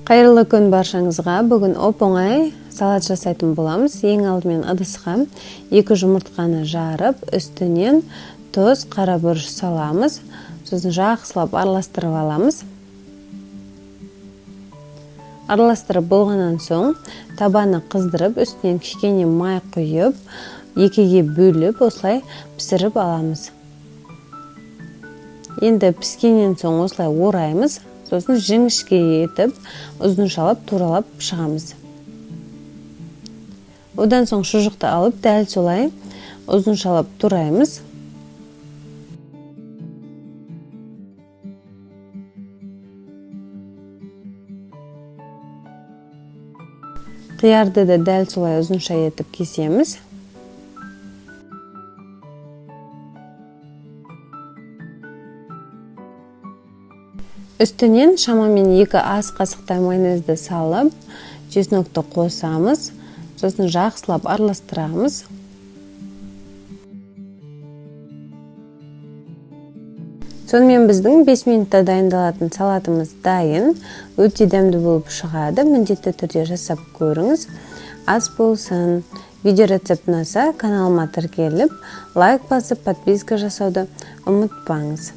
Қайырлы күн баршаңызға. Бүгін оп-оңай салат жасайтын боламыз. Ең алдымен ыдысқа 2 жұмыртқаны жарып, үстінен тұз, қара бұрыш саламыз. Сосын жақсылап араластырып аламыз. Араластырып болғаннан соң табаны қыздырып, үстінен кішкене май құйып, екіге бөліп, осылай пісіріп аламыз. Енді піскеннен соң осылай ораймыз. Сосын жіңішке етіп, ұзыншалап, туралап шығамыз. Одан соң шұжықты алып, дәл солай ұзыншалап тураймыз. Қиярды да дәл солай ұзынша етіп кесеміз. Үстінен шамамен 2 ас қасықтай майонезді салып, чеснокты қосамыз, сосын жақсылап араластырамыз. Сонымен біздің 5 минутта дайындалатын салатымыз дайын, өте дәмді болып шығады. Міндетті түрде жасап көріңіз. Ас болсын. Видео рецепт ұнаса, каналыма тіркеліп, лайк басып, подписка жасауды ұмытпаңыз.